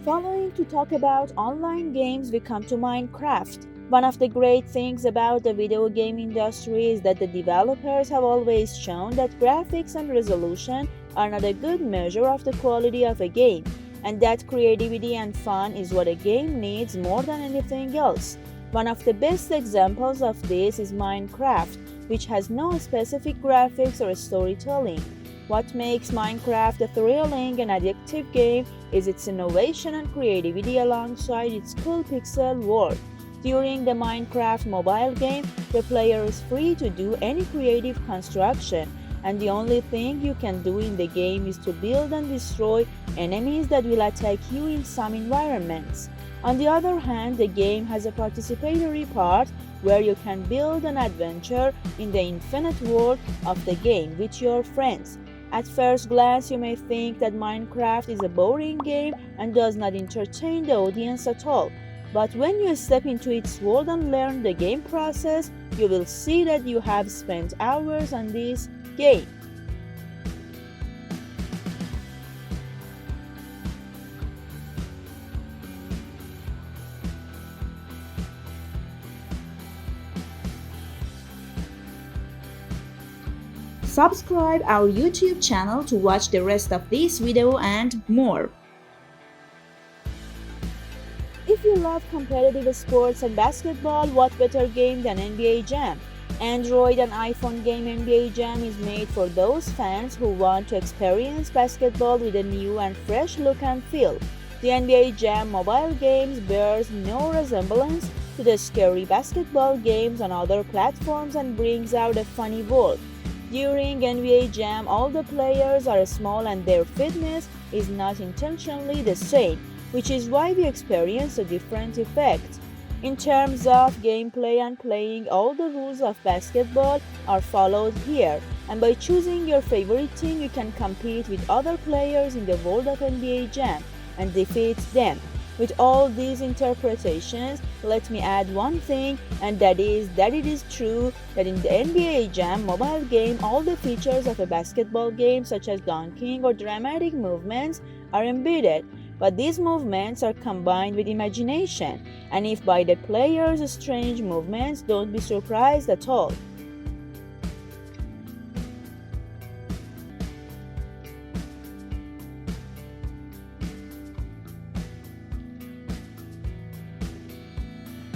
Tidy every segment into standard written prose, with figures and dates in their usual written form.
Following to talk about online games, we come to Minecraft. One of the great things about the video game industry is that the developers have always shown that graphics and resolution are not a good measure of the quality of a game, and that creativity and fun is what a game needs more than anything else. One of the best examples of this is Minecraft, which has no specific graphics or storytelling. What makes Minecraft a thrilling and addictive game is its innovation and creativity alongside its cool pixel world. During the Minecraft mobile game, the player is free to do any creative construction, and the only thing you can do in the game is to build and destroy enemies that will attack you in some environments. On the other hand, the game has a participatory part where you can build an adventure in the infinite world of the game with your friends. At first glance, you may think that Minecraft is a boring game and does not entertain the audience at all. But when you step into its world and learn the game process, you will see that you have spent hours on this game. Subscribe our YouTube channel to watch the rest of this video and more. If you love competitive sports and basketball, what better game than NBA Jam? Android and iPhone game NBA Jam is made for those fans who want to experience basketball with a new and fresh look and feel. The NBA Jam mobile games bears no resemblance to the scary basketball games on other platforms and brings out a funny world. During NBA Jam, all the players are small and their fitness is not intentionally the same, which is why we experience a different effect. In terms of gameplay and playing, all the rules of basketball are followed here, and by choosing your favorite team, you can compete with other players in the world of NBA Jam and defeat them. With all these interpretations, let me add one thing, and that is that it is true that in the NBA Jam mobile game, all the features of a basketball game, such as dunking or dramatic movements, are embedded. But these movements are combined with imagination, and if by the player's strange movements, don't be surprised at all.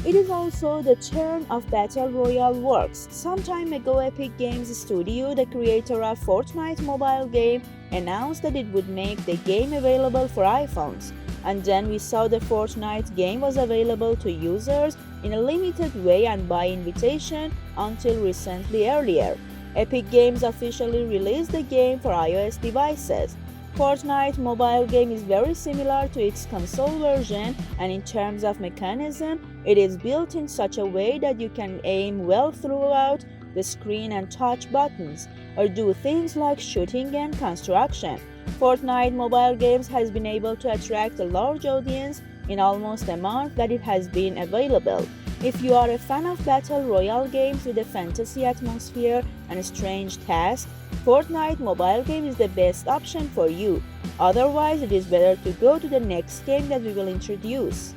It is also the turn of Battle Royale works. Some time ago, Epic Games Studio, the creator of Fortnite mobile game, announced that it would make the game available for iPhones. And then we saw the Fortnite game was available to users in a limited way and by invitation until recently earlier. Epic Games officially released the game for iOS devices. Fortnite mobile game is very similar to its console version, and in terms of mechanism, it is built in such a way that you can aim well throughout the screen and touch buttons, or do things like shooting and construction. Fortnite mobile games has been able to attract a large audience in almost a month that it has been available. If you are a fan of battle royale games with a fantasy atmosphere and a strange task, Fortnite mobile game is the best option for you. Otherwise, it is better to go to the next game that we will introduce.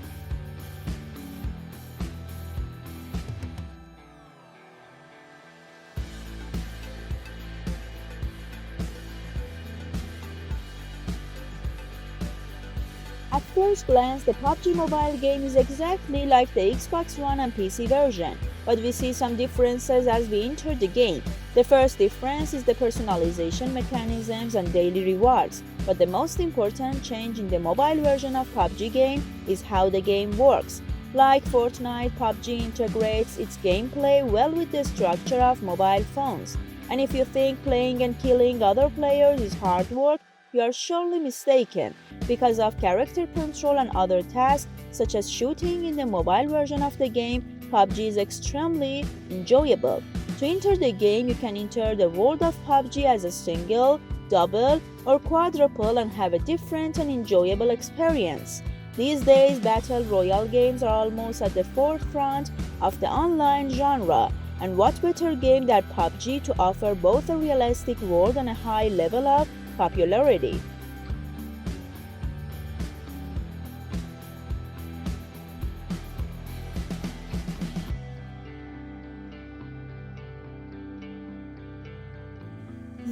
At first glance, the PUBG mobile game is exactly like the Xbox One and PC version, but we see some differences as we enter the game. The first difference is the personalization mechanisms and daily rewards, but the most important change in the mobile version of PUBG game is how the game works. Like Fortnite, PUBG integrates its gameplay well with the structure of mobile phones. And if you think playing and killing other players is hard work, you are surely mistaken. Because of character control and other tasks, such as shooting in the mobile version of the game, PUBG is extremely enjoyable. To enter the game, you can enter the world of PUBG as a single, double, or quadruple and have a different and enjoyable experience. These days, Battle Royale games are almost at the forefront of the online genre, and what better game than PUBG to offer both a realistic world and a high level of popularity.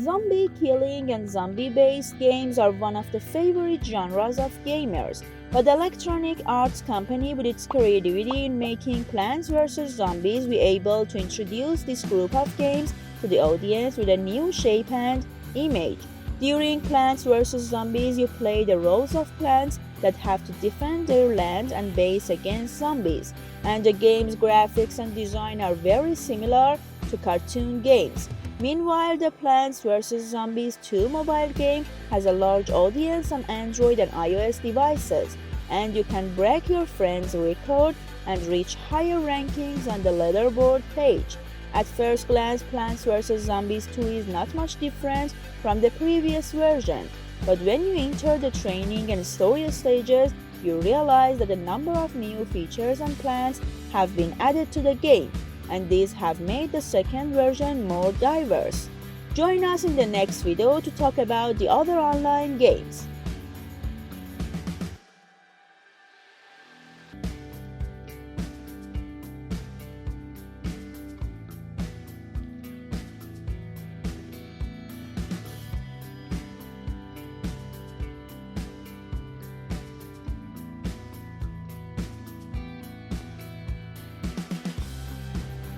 Zombie killing and zombie-based games are one of the favorite genres of gamers, but Electronic Arts Company, with its creativity in making Plants vs. Zombies, we able to introduce this group of games to the audience with a new shape and image. During Plants vs. Zombies, you play the roles of plants that have to defend their land and base against zombies, and the game's graphics and design are very similar to cartoon games. Meanwhile, the Plants vs. Zombies 2 mobile game has a large audience on Android and iOS devices, and you can break your friend's record and reach higher rankings on the leaderboard page. At first glance, Plants vs. Zombies 2 is not much different from the previous version, but when you enter the training and story stages, you realize that a number of new features and plans have been added to the game, and these have made the second version more diverse. Join us in the next video to talk about the other online games.